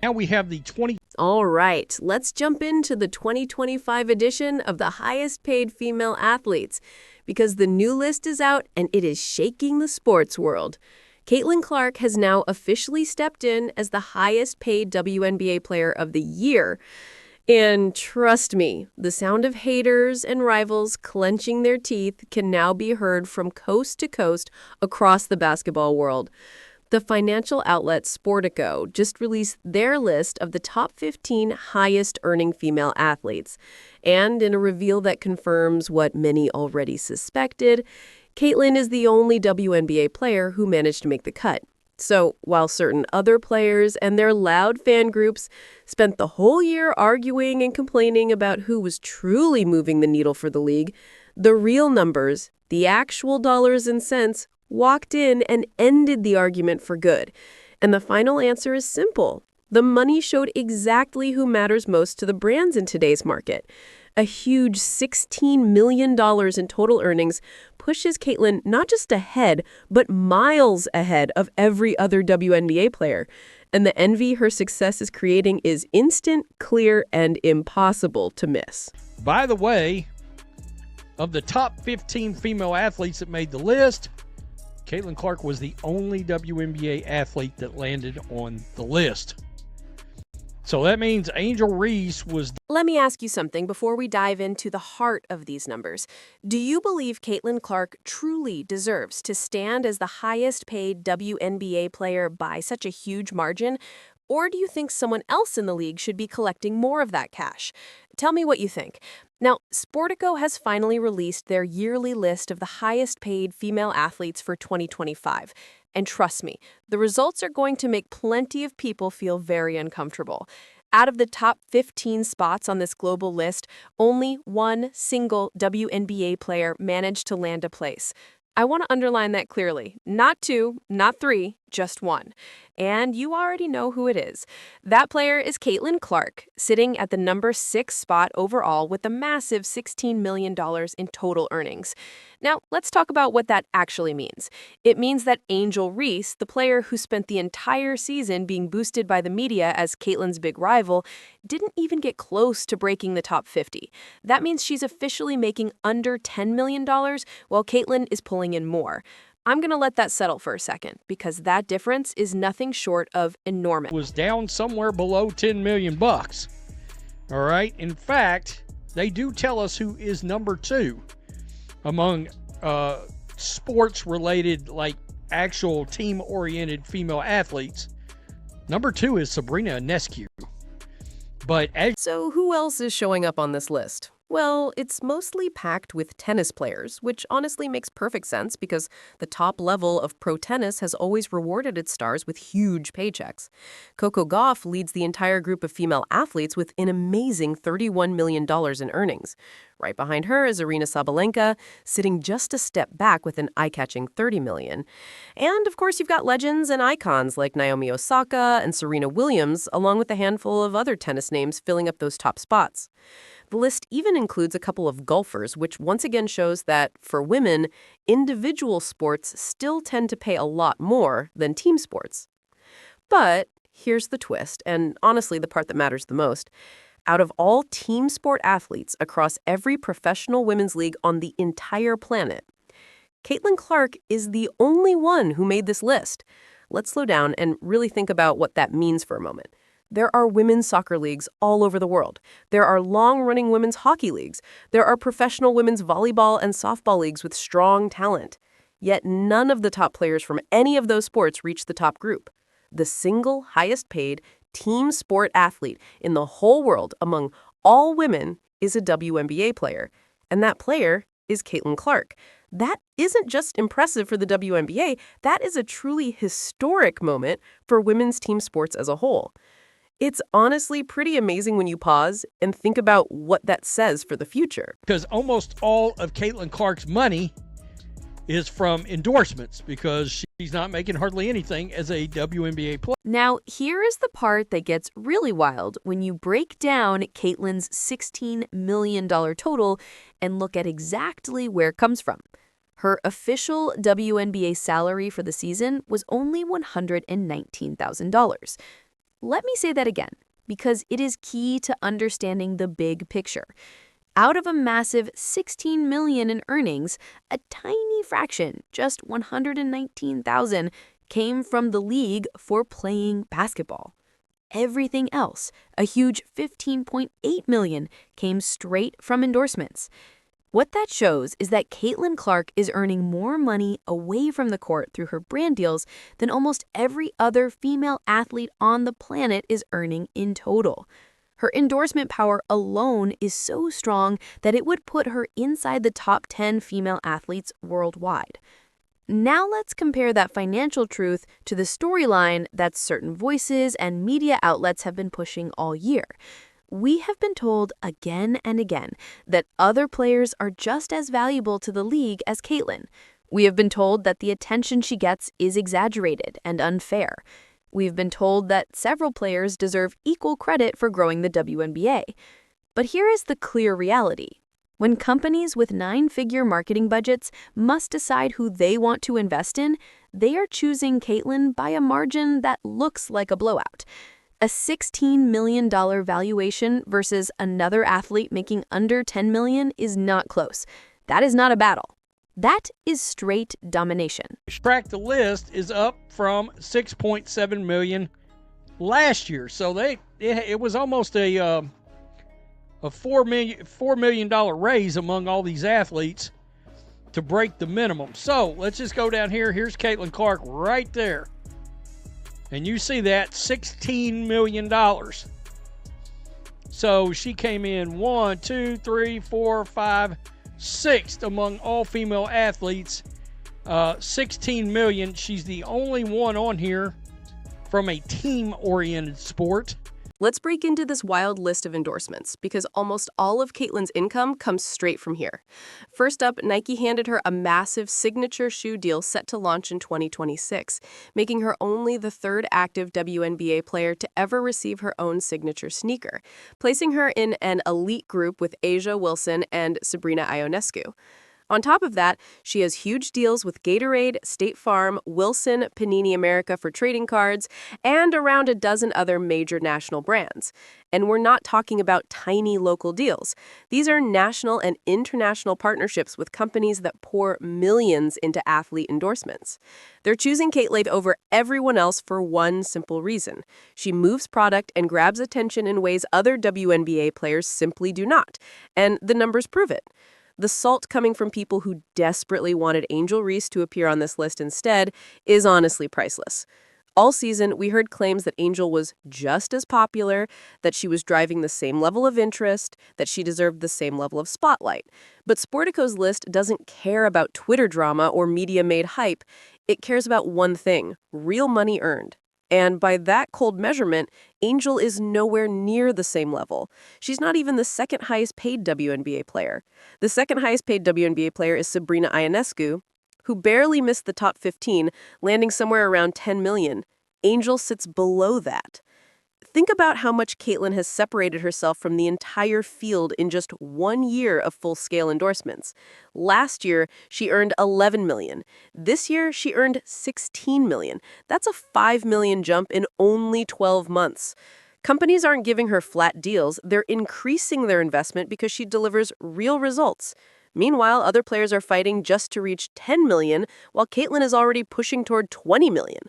Now we have the 20. All right, let's jump into the 2025 edition of the highest paid female athletes because the new list is out and it is shaking the sports world. Caitlin Clark has now officially stepped in as the highest paid WNBA player of the year. And trust me, the sound of haters and rivals clenching their teeth can now be heard from coast to coast across the basketball world. The financial outlet Sportico just released their list of the top 15 highest-earning female athletes. And in a reveal that confirms what many already suspected, Caitlin is the only WNBA player who managed to make the cut. So while certain other players and their loud fan groups spent the whole year arguing and complaining about who was truly moving the needle for the league, the real numbers, the actual dollars and cents, walked in and ended the argument for good. And the final answer is simple. The money showed exactly who matters most to the brands in today's market. A huge $16 million in total earnings pushes Caitlin not just ahead, but miles ahead of every other WNBA player. And the envy her success is creating is instant, clear, and impossible to miss. By the way, of the top 15 female athletes that made the list, Caitlin Clark was the only WNBA athlete that landed on the list. So that means Angel Reese was... Let me ask you something before we dive into the heart of these numbers. Do you believe Caitlin Clark truly deserves to stand as the highest paid WNBA player by such a huge margin? Or do you think someone else in the league should be collecting more of that cash? Tell me what you think. Now, Sportico has finally released their yearly list of the highest paid female athletes for 2025. And trust me, the results are going to make plenty of people feel very uncomfortable. Out of the top 15 spots on this global list, only one single WNBA player managed to land a place. I want to underline that clearly. Not two, not three, just one. And you already know who it is. That player is Caitlin Clark, sitting at the number 6 spot overall with a massive $16 million in total earnings. Now, let's talk about what that actually means. It means that Angel Reese, the player who spent the entire season being boosted by the media as Caitlin's big rival, didn't even get close to breaking the top 50. That means she's officially making under $10 million, while Caitlin is pulling in more. I'm going to let that settle for a second, because that difference is nothing short of enormous. Was down somewhere below $10 million. All right. In fact, they do tell us who is number 2 among sports-related, like actual team-oriented female athletes. Number 2 is Sabrina Ionescu. So who else is showing up on this list? Well, it's mostly packed with tennis players, which honestly makes perfect sense because the top level of pro tennis has always rewarded its stars with huge paychecks. Coco Gauff leads the entire group of female athletes with an amazing $31 million in earnings. Right behind her is Aryna Sabalenka, sitting just a step back with an eye-catching $30 million. And, of course, you've got legends and icons like Naomi Osaka and Serena Williams, along with a handful of other tennis names filling up those top spots. The list even includes a couple of golfers, which once again shows that, for women, individual sports still tend to pay a lot more than team sports. But here's the twist, and honestly the part that matters the most. Out of all team sport athletes across every professional women's league on the entire planet, Caitlin Clark is the only one who made this list. Let's slow down and really think about what that means for a moment. There are women's soccer leagues all over the world. There are long-running women's hockey leagues. There are professional women's volleyball and softball leagues with strong talent. Yet none of the top players from any of those sports reach the top group. The single highest-paid team sport athlete in the whole world among all women is a WNBA player. And that player is Caitlin Clark. That isn't just impressive for the WNBA. That is a truly historic moment for women's team sports as a whole. It's honestly pretty amazing when you pause and think about what that says for the future. Because almost all of Caitlin Clark's money is from endorsements because she's not making hardly anything as a WNBA player. Now, here is the part that gets really wild when you break down Caitlin's $16 million total and look at exactly where it comes from. Her official WNBA salary for the season was only $119,000. Let me say that again, because it is key to understanding the big picture. Out of a massive $16 million in earnings, a tiny fraction, just $119,000, came from the league for playing basketball. Everything else, a huge $15.8 million, came straight from endorsements. What that shows is that Caitlin Clark is earning more money away from the court through her brand deals than almost every other female athlete on the planet is earning in total. Her endorsement power alone is so strong that it would put her inside the top 10 female athletes worldwide. Now let's compare that financial truth to the storyline that certain voices and media outlets have been pushing all year. We have been told again and again that other players are just as valuable to the league as Caitlin. We have been told that the attention she gets is exaggerated and unfair. We've been told that several players deserve equal credit for growing the WNBA. But here is the clear reality. When companies with 9-figure marketing budgets must decide who they want to invest in, they are choosing Caitlin by a margin that looks like a blowout. A $16 million valuation versus another athlete making under $10 million is not close. That is not a battle. That is straight domination. Cracked the list is up from $6.7 million last year, so it was almost a $4 million raise among all these athletes to break the minimum. So let's just go down here. Here's Caitlin Clark right there, and you see that $16 million. So she came in 1, 2, 3, 4, 5, 6th among all female athletes. 16 million. She's the only one on here from a team-oriented sport. Let's break into this wild list of endorsements because almost all of Caitlin's income comes straight from here. First up, Nike handed her a massive signature shoe deal set to launch in 2026, making her only the third active WNBA player to ever receive her own signature sneaker, placing her in an elite group with A'ja Wilson and Sabrina Ionescu. On top of that, she has huge deals with Gatorade, State Farm, Wilson, Panini America for trading cards, and around a dozen other major national brands. And we're not talking about tiny local deals. These are national and international partnerships with companies that pour millions into athlete endorsements. They're choosing Caitlin over everyone else for one simple reason. She moves product and grabs attention in ways other WNBA players simply do not. And the numbers prove it. The salt coming from people who desperately wanted Angel Reese to appear on this list instead is honestly priceless. All season, we heard claims that Angel was just as popular, that she was driving the same level of interest, that she deserved the same level of spotlight. But Sportico's list doesn't care about Twitter drama or media-made hype. It cares about one thing: real money earned. And by that cold measurement, Angel is nowhere near the same level. She's not even the second highest paid WNBA player. The second highest paid WNBA player is Sabrina Ionescu, who barely missed the top 15, landing somewhere around $10 million. Angel sits below that. Think about how much Caitlin has separated herself from the entire field in just 1 year of full-scale endorsements. Last year, she earned $11 million. This year, she earned $16 million. That's a $5 million jump in only 12 months. Companies aren't giving her flat deals. They're increasing their investment because she delivers real results. Meanwhile, other players are fighting just to reach $10 million, while Caitlin is already pushing toward $20 million.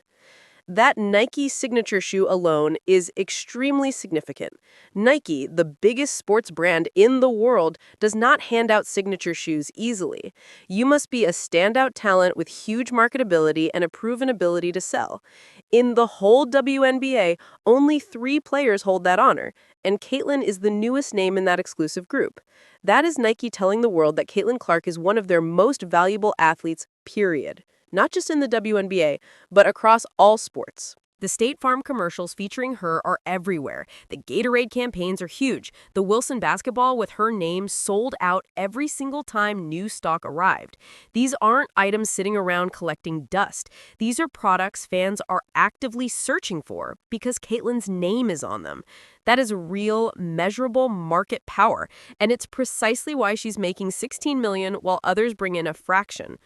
That Nike signature shoe alone is extremely significant. Nike, the biggest sports brand in the world, does not hand out signature shoes easily. You must be a standout talent with huge marketability and a proven ability to sell. In the whole WNBA, only 3 players hold that honor, and Caitlin is the newest name in that exclusive group. That is Nike telling the world that Caitlin Clark is one of their most valuable athletes, period. Not just in the WNBA, but across all sports. The State Farm commercials featuring her are everywhere. The Gatorade campaigns are huge. The Wilson basketball with her name sold out every single time new stock arrived. These aren't items sitting around collecting dust. These are products fans are actively searching for because Caitlin's name is on them. That is real, measurable market power, and it's precisely why she's making $16 million while others bring in a fraction.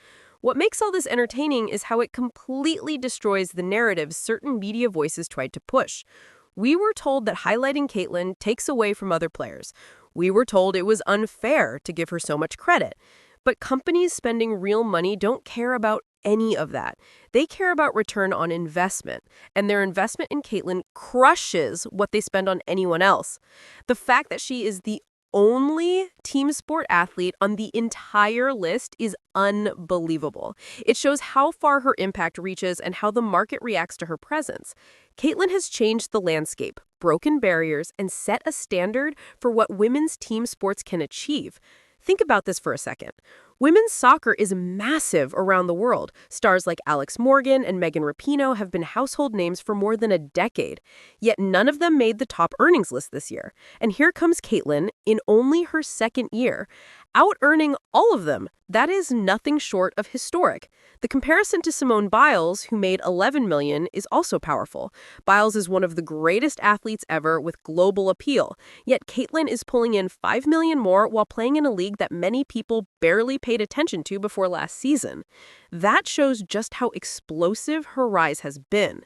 What makes all this entertaining is how it completely destroys the narrative certain media voices tried to push. We were told that highlighting Caitlyn takes away from other players. We were told it was unfair to give her so much credit. But companies spending real money don't care about any of that. They care about return on investment, and their investment in Caitlyn crushes what they spend on anyone else. The fact that she is the only team sport athlete on the entire list is unbelievable. It shows how far her impact reaches and how the market reacts to her presence. Caitlyn has changed the landscape, broken barriers, and set a standard for what women's team sports can achieve. Think about this for a second. Women's soccer is massive around the world. Stars like Alex Morgan and Megan Rapinoe have been household names for more than a decade. Yet none of them made the top earnings list this year. And here comes Caitlyn in only her second year, out-earning all of them. That is nothing short of historic. The comparison to Simone Biles, who made $11 million, is also powerful. Biles is one of the greatest athletes ever with global appeal. Yet Caitlyn is pulling in $5 million more while playing in a league that many people barely paid attention to before last season. That shows just how explosive her rise has been.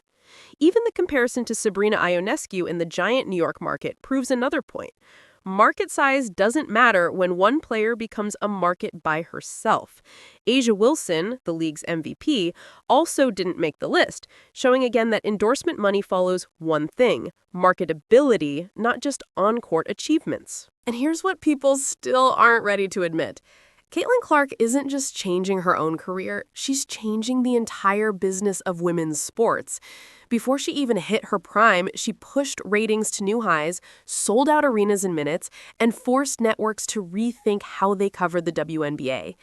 Even the comparison to Sabrina Ionescu in the giant New York market proves another point. Market size doesn't matter when one player becomes a market by herself. A'ja Wilson, the league's MVP, also didn't make the list, showing again that endorsement money follows one thing: marketability, not just on-court achievements. And here's what people still aren't ready to admit. Caitlin Clark isn't just changing her own career, she's changing the entire business of women's sports. Before she even hit her prime, she pushed ratings to new highs, sold out arenas in minutes, and forced networks to rethink how they cover the WNBA.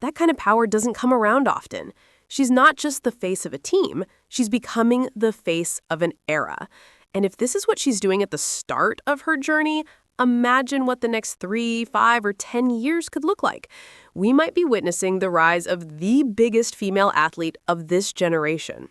That kind of power doesn't come around often. She's not just the face of a team, she's becoming the face of an era. And if this is what she's doing at the start of her journey, imagine what the next 3, 5, or 10 years could look like. We might be witnessing the rise of the biggest female athlete of this generation.